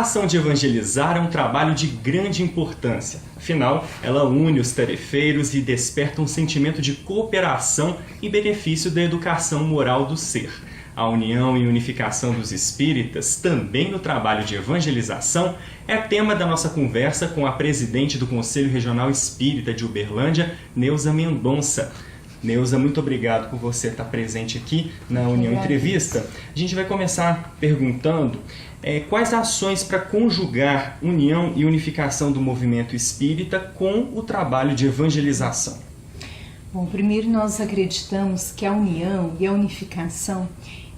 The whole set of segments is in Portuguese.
ação de evangelizar é um trabalho de grande importância. Afinal, ela une os tarefeiros e desperta um sentimento de cooperação e benefício da educação moral do ser. A união e unificação dos espíritas, também no trabalho de evangelização, é tema da nossa conversa com a presidente do Conselho Regional Espírita de Uberlândia, Neuza Mendonça. Neuza, muito obrigado por você estar presente aqui na União Entrevista. A gente vai começar perguntando quais ações para conjugar união e unificação do movimento espírita com o trabalho de evangelização. Bom, primeiro nós acreditamos que a união e a unificação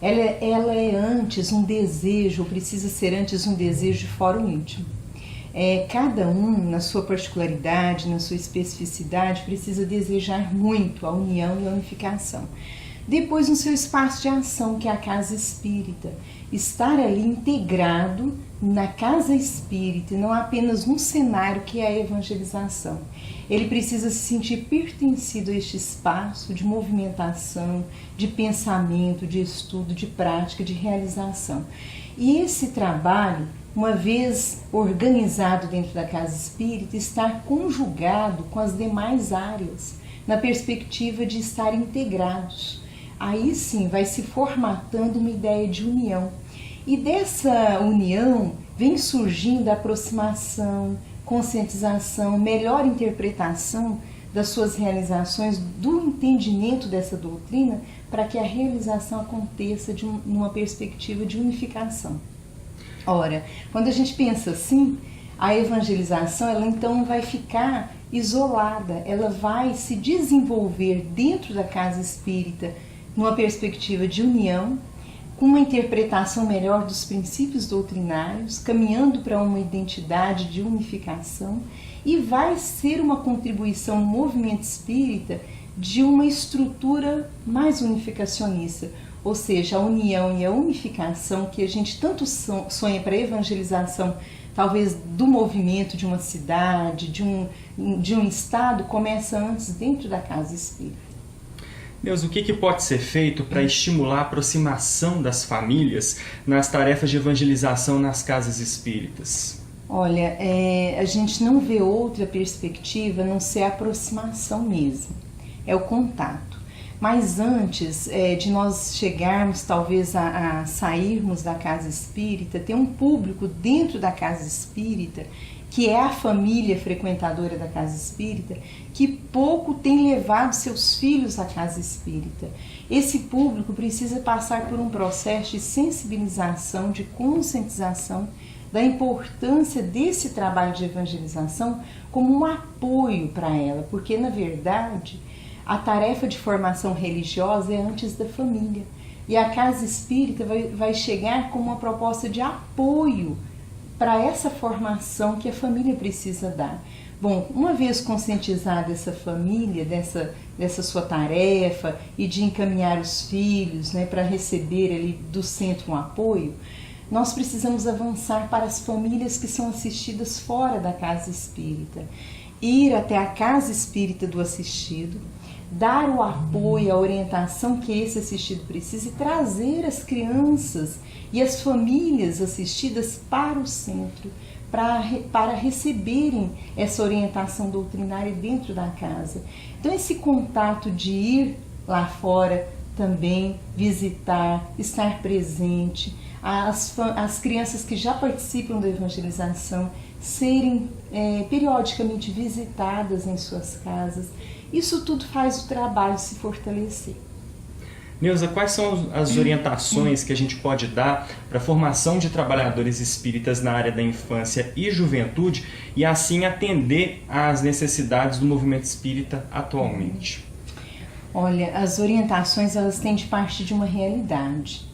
ela é antes um desejo, ou precisa ser antes um desejo de fórum íntimo. Cada um, na sua particularidade, na sua especificidade, precisa desejar muito a união e a unificação. Depois, no seu espaço de ação, que é a casa espírita, estar ali integrado na casa espírita, e não apenas num cenário que é a evangelização. Ele precisa se sentir pertencido a este espaço de movimentação, de pensamento, de estudo, de prática, de realização. E esse trabalho, uma vez organizado dentro da casa espírita, está conjugado com as demais áreas, na perspectiva de estar integrados. Aí sim vai se formatando uma ideia de união. E dessa união vem surgindo a aproximação, conscientização, melhor interpretação das suas realizações, do entendimento dessa doutrina, para que a realização aconteça numa perspectiva de unificação. Ora, quando a gente pensa assim, a evangelização ela então não vai ficar isolada, ela vai se desenvolver dentro da casa espírita numa perspectiva de união, com uma interpretação melhor dos princípios doutrinários, caminhando para uma identidade de unificação, e vai ser uma contribuição no movimento espírita de uma estrutura mais unificacionista, ou seja, a união e a unificação que a gente tanto sonha para a evangelização, talvez do movimento de uma cidade, de um estado, começa antes dentro da casa espírita. Deus, o que pode ser feito para estimular a aproximação das famílias nas tarefas de evangelização nas casas espíritas? Olha, a gente não vê outra perspectiva a não ser a aproximação mesmo, é o contato. Mas antes de nós chegarmos talvez a sairmos da casa espírita, tem um público dentro da casa espírita, que é a família frequentadora da casa espírita, que pouco tem levado seus filhos à casa espírita. Esse público precisa passar por um processo de sensibilização, de conscientização da importância desse trabalho de evangelização como um apoio para ela, porque na verdade a tarefa de formação religiosa é antes da família, e a casa espírita vai chegar com uma proposta de apoio para essa formação que a família precisa dar. Bom, uma vez conscientizada essa família, dessa sua tarefa e de encaminhar os filhos, para receber ali do centro um apoio, nós precisamos avançar para as famílias que são assistidas fora da casa espírita. Ir até a casa espírita do assistido, dar o apoio, a orientação que esse assistido precisa e trazer as crianças e as famílias assistidas para o centro, para receberem essa orientação doutrinária dentro da casa. Então esse contato de ir lá fora também, visitar, estar presente, as crianças que já participam da evangelização serem periodicamente visitadas em suas casas, isso tudo faz o trabalho se fortalecer. Neuza, quais são as orientações que a gente pode dar para a formação de trabalhadores espíritas na área da infância e juventude e assim atender às necessidades do movimento espírita atualmente? Olha, as orientações elas têm de partir de uma realidade.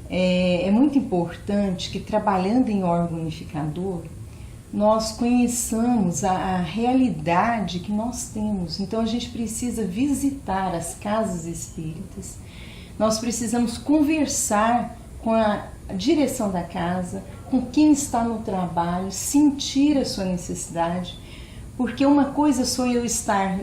É muito importante que, trabalhando em órgão unificador, nós conheçamos a realidade que nós temos. Então a gente precisa visitar as casas espíritas, nós precisamos conversar com a direção da casa, com quem está no trabalho, sentir a sua necessidade, porque uma coisa sou eu estar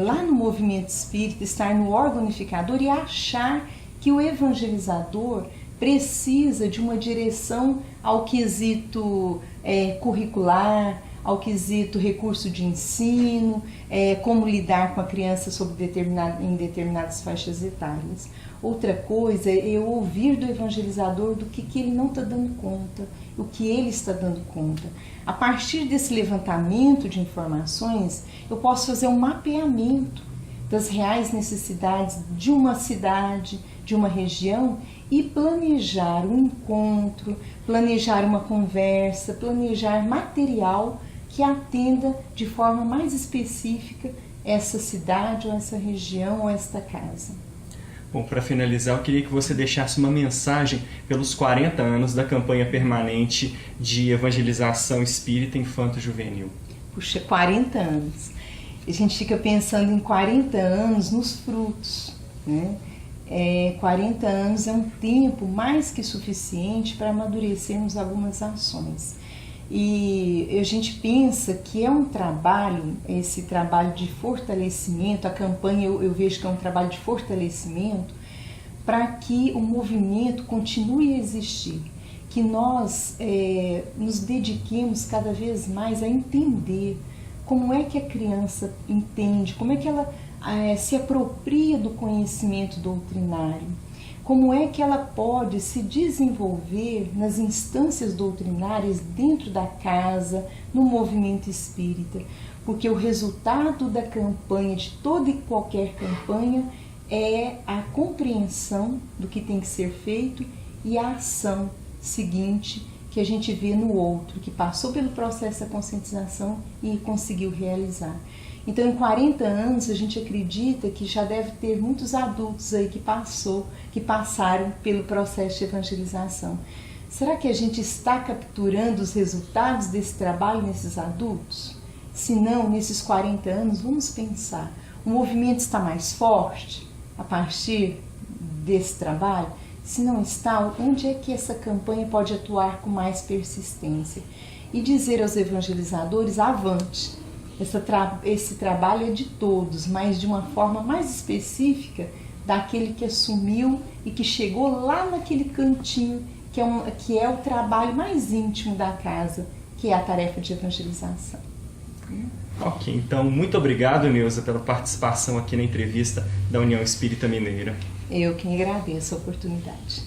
lá no movimento espírita, estar no órgão unificador e achar que o evangelizador precisa de uma direção ao quesito curricular, ao quesito recurso de ensino, como lidar com a criança em determinadas faixas etárias. Outra coisa é eu ouvir do evangelizador do que ele não está dando conta, o que ele está dando conta. A partir desse levantamento de informações, eu posso fazer um mapeamento das reais necessidades de uma cidade, de uma região e planejar um encontro, planejar uma conversa, planejar material que atenda de forma mais específica essa cidade ou essa região ou esta casa. Bom, para finalizar, eu queria que você deixasse uma mensagem pelos 40 anos da campanha permanente de evangelização espírita infanto-juvenil. Puxa, 40 anos. A gente fica pensando em 40 anos nos frutos, né? 40 anos é um tempo mais que suficiente para amadurecermos algumas ações. E a gente pensa que é um trabalho, esse trabalho de fortalecimento, a campanha eu vejo que é um trabalho de fortalecimento para que o movimento continue a existir, que nós nos dediquemos cada vez mais a entender como é que a criança entende, como é que ela se apropria do conhecimento doutrinário, como é que ela pode se desenvolver nas instâncias doutrinárias dentro da casa, no movimento espírita, porque o resultado da campanha, de toda e qualquer campanha, é a compreensão do que tem que ser feito e a ação seguinte que a gente vê no outro, que passou pelo processo da conscientização e conseguiu realizar. Então, em 40 anos, a gente acredita que já deve ter muitos adultos aí que passaram pelo processo de evangelização. Será que a gente está capturando os resultados desse trabalho nesses adultos? Se não, nesses 40 anos, vamos pensar, o movimento está mais forte a partir desse trabalho? Se não está, onde é que essa campanha pode atuar com mais persistência? E dizer aos evangelizadores, avante! Esse trabalho é de todos, mas de uma forma mais específica daquele que assumiu e que chegou lá naquele cantinho, que é o trabalho mais íntimo da casa, que é a tarefa de evangelização. Ok, então muito obrigado, Neuza, pela participação aqui na entrevista da União Espírita Mineira. Eu que agradeço a oportunidade.